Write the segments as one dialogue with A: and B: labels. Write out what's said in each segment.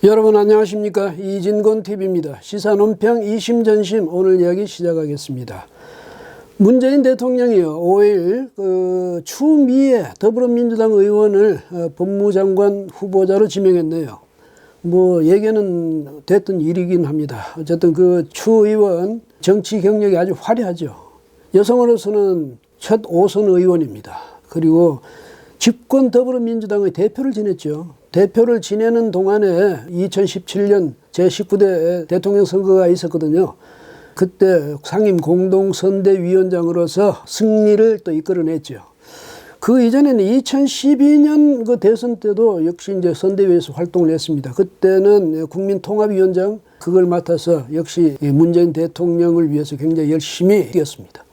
A: 여러분 안녕하십니까? 이진곤TV입니다. 시사논평 이심전심 오늘 이야기 시작하겠습니다. 문재인 대통령이요 5일 추미애 더불어민주당 의원을 법무장관 후보자로 지명했네요. 뭐 예견은 됐던 일이긴 합니다. 어쨌든 추 의원 정치 경력이 아주 화려하죠. 여성으로서는 첫 5선 의원입니다. 그리고 집권 더불어민주당의 대표를 지냈죠. 대표를 지내는 동안에 2017년 제19대 대통령 선거가 있었거든요. 그때 상임 공동선대위원장으로서 승리를 또 이끌어냈죠. 그 이전에는 2012년 그 대선 때도 역시 이제 선대위에서 활동을 했습니다. 그때는 국민통합위원장 그걸 맡아서 역시 문재인 대통령을 위해서 굉장히 열심히 뛰었습니다.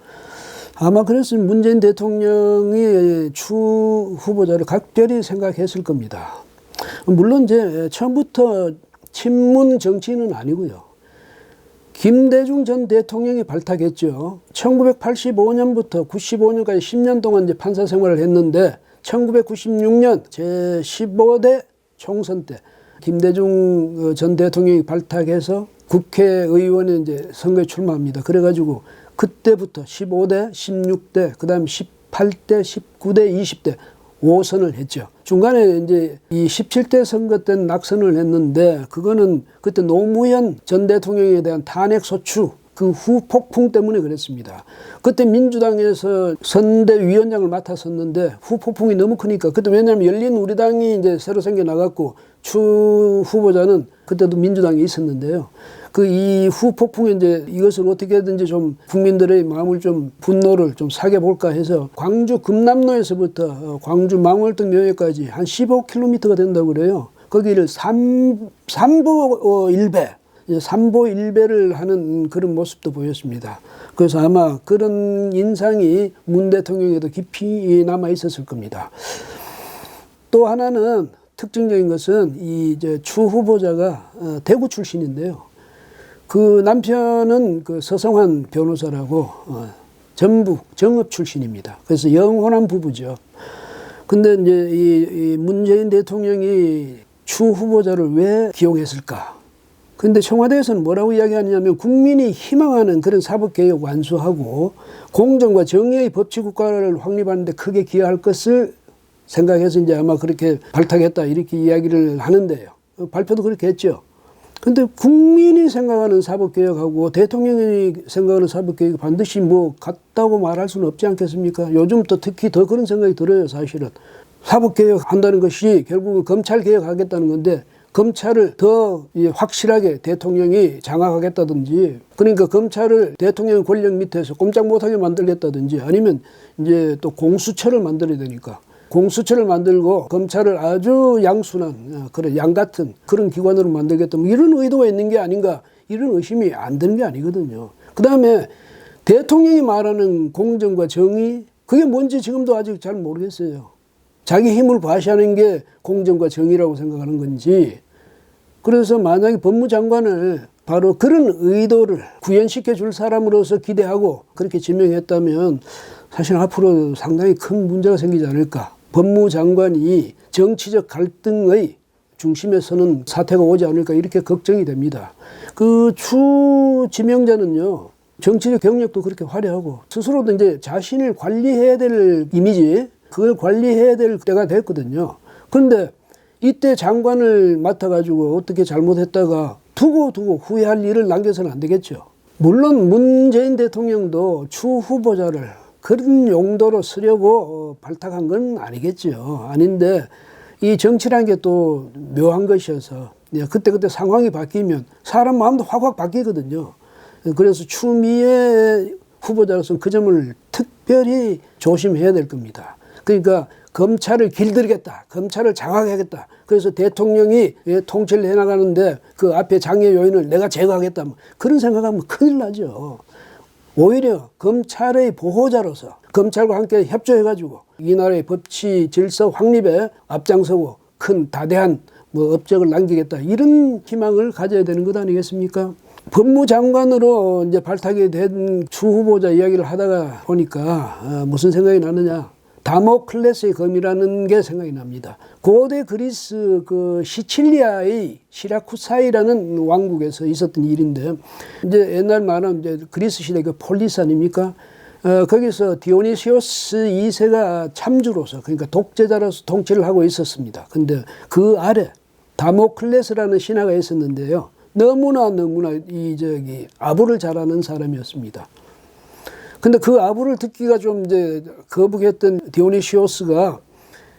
A: 아마 그래서 문재인 대통령이 추 후보자를 각별히 생각했을 겁니다. 물론 이제 처음부터 친문 정치인은 아니고요. 김대중 전 대통령이 발탁했죠. 1985년부터 95년까지 10년 동안 이제 판사 생활을 했는데 1996년 제15대 총선 때 김대중 전 대통령이 발탁해서 국회의원에 이제 선거에 출마합니다. 그래가지고 그때부터 15대, 16대, 그 다음 18대, 19대, 20대 5선을 했죠. 중간에 이제 이 17대 선거 때는 낙선을 했는데 그거는 그때 노무현 전 대통령에 대한 탄핵 소추 그 후폭풍 때문에 그랬습니다. 그때 민주당에서 선대위원장을 맡았었는데 후폭풍이 너무 크니까 그때 왜냐하면 열린우리당이 이제 새로 생겨 나갔고 추 후보자는 그때도 민주당에 있었는데요. 이 후폭풍에 이제 이것을 어떻게든지 좀 국민들의 마음을 좀 분노를 좀 사게 볼까 해서 광주 금남로에서부터 광주 망월동 묘역까지 한 15km가 된다고 그래요. 거기를 삼보 일배를 하는 그런 모습도 보였습니다. 그래서 아마 그런 인상이 문 대통령에도 깊이 남아 있었을 겁니다. 또 하나는 특징적인 것은 추 후보자가 대구 출신인데요. 그 남편은 서성환 변호사라고 전북 정읍 출신입니다. 그래서 영혼한 부부죠. 근데 이제 이 문재인 대통령이 추 후보자를 왜 기용했을까? 근데 청와대에서는 뭐라고 이야기하냐면 국민이 희망하는 그런 사법개혁 완수하고 공정과 정의의 법치국가를 확립하는 데 크게 기여할 것을 생각해서 이제 아마 그렇게 발탁했다 이렇게 이야기를 하는데요. 발표도 그렇게 했죠. 근데 국민이 생각하는 사법개혁하고 대통령이 생각하는 사법개혁이 반드시 뭐 같다고 말할 수는 없지 않겠습니까? 요즘 또 특히 더 그런 생각이 들어요, 사실은. 사법개혁 한다는 것이 결국은 검찰개혁 하겠다는 건데 검찰을 더 확실하게 대통령이 장악하겠다든지 그러니까 검찰을 대통령 권력 밑에서 꼼짝 못하게 만들겠다든지 아니면 이제 또 공수처를 만들어야 되니까 공수처를 만들고 검찰을 아주 양순한 그런 양 같은 그런 기관으로 만들겠다 뭐 이런 의도가 있는 게 아닌가 이런 의심이 안 드는 게 아니거든요. 그 다음에 대통령이 말하는 공정과 정의 그게 뭔지 지금도 아직 잘 모르겠어요. 자기 힘을 과시하는 게 공정과 정의라고 생각하는 건지 그래서 만약에 법무장관을 바로 그런 의도를 구현시켜 줄 사람으로서 기대하고 그렇게 지명했다면 사실 앞으로 상당히 큰 문제가 생기지 않을까. 법무장관이 정치적 갈등의 중심에 서는 사태가 오지 않을까 이렇게 걱정이 됩니다. 추 지명자는요. 정치적 경력도 그렇게 화려하고 스스로도 이제 자신을 관리해야 될 이미지 그걸 관리해야 될 때가 됐거든요. 그런데 이때 장관을 맡아가지고 어떻게 잘못했다가 두고 후회할 일을 남겨서는 안 되겠죠. 물론 문재인 대통령도 추 후보자를 그런 용도로 쓰려고 발탁한 건 아니겠죠. 아닌데 이 정치라는 게 또 묘한 것이어서 그때 상황이 바뀌면 사람 마음도 확 바뀌거든요. 그래서 추미애 후보자로서는 그 점을 특별히 조심해야 될 겁니다. 그러니까 검찰을 길들이겠다. 검찰을 장악하겠다. 그래서 대통령이 통치를 해나가는데 그 앞에 장애 요인을 내가 제거하겠다. 그런 생각하면 큰일 나죠. 오히려 검찰의 보호자로서 검찰과 함께 협조해가지고 이 나라의 법치 질서 확립에 앞장서고 큰 다대한 업적을 남기겠다. 이런 희망을 가져야 되는 것 아니겠습니까? 법무장관으로 이제 발탁이 된 추 후보자 이야기를 하다가 보니까 무슨 생각이 나느냐. 다모클레스의 검이라는 게 생각이 납니다. 고대 그리스 그 시칠리아의 시라쿠사이라는 왕국에서 있었던 일인데, 이제 옛날 말은 이제 그리스 시대 그 폴리스 아닙니까? 거기서 디오니시오스 2세가 참주로서, 그러니까 독재자로서 통치를 하고 있었습니다. 근데 그 아래 다모클레스라는 신하가 있었는데요. 너무나 아부를 잘하는 사람이었습니다. 근데 그 아부를 듣기가 좀 이제 거북했던 디오니시오스가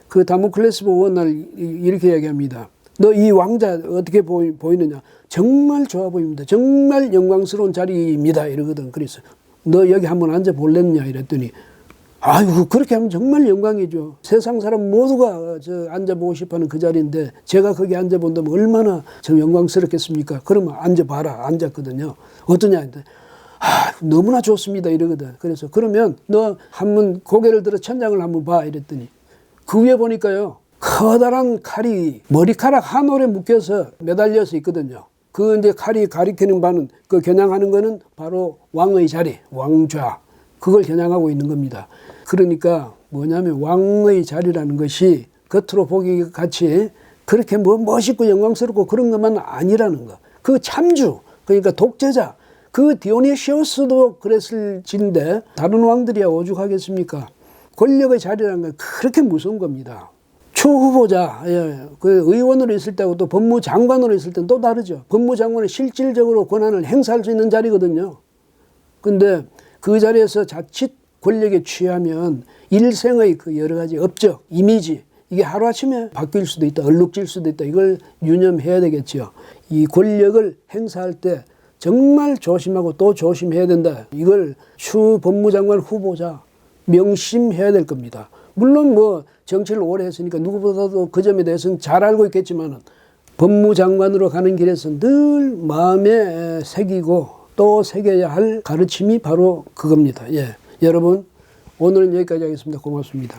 A: 그 다모클레스 보고 어느 날 이렇게 이야기합니다. 너 이 왕자 어떻게 보이느냐? 정말 좋아 보입니다. 정말 영광스러운 자리입니다. 이러거든. 그래서 너 여기 한번 앉아 볼랬냐? 이랬더니 아이고, 그렇게 하면 정말 영광이죠. 세상 사람 모두가 앉아보고 싶어하는 그 자리인데 제가 거기 앉아본다면 얼마나 좀 영광스럽겠습니까? 그러면 앉아봐라. 앉았거든요. 어떠냐? 너무나 좋습니다. 이러거든. 그래서 그러면 너 한번 고개를 들어 천장을 한번 봐. 이랬더니 그 위에 보니까요, 커다란 칼이 머리카락 한 올에 묶여서 매달려서 있거든요. 그 이제 칼이 가리키는 바는, 그 겨냥하는 거는 바로 왕의 자리, 왕좌. 그걸 겨냥하고 있는 겁니다. 그러니까 뭐냐면 왕의 자리라는 것이 겉으로 보기 같이 그렇게 뭐 멋있고 영광스럽고 그런 것만 아니라는 거. 그 참주, 그러니까 독재자, 그 디오니시오스도 그랬을진데 다른 왕들이야 오죽하겠습니까? 권력의 자리라는 건 그렇게 무서운 겁니다. 추후보자, 그 의원으로 있을 때하고 또 법무장관으로 있을 때는 또 다르죠. 법무장관은 실질적으로 권한을 행사할 수 있는 자리거든요. 근데 그 자리에서 자칫 권력에 취하면 일생의 그 여러 가지 업적, 이미지, 이게 하루아침에 바뀔 수도 있다, 얼룩질 수도 있다. 이걸 유념해야 되겠죠. 이 권력을 행사할 때 정말 조심하고 또 조심해야 된다. 이걸 추 법무장관 후보자 명심해야 될 겁니다. 물론 뭐 정치를 오래 했으니까 누구보다도 그 점에 대해서는 잘 알고 있겠지만 법무장관으로 가는 길에서 늘 마음에 새기고 또 새겨야 할 가르침이 바로 그겁니다. 예, 여러분 오늘은 여기까지 하겠습니다. 고맙습니다.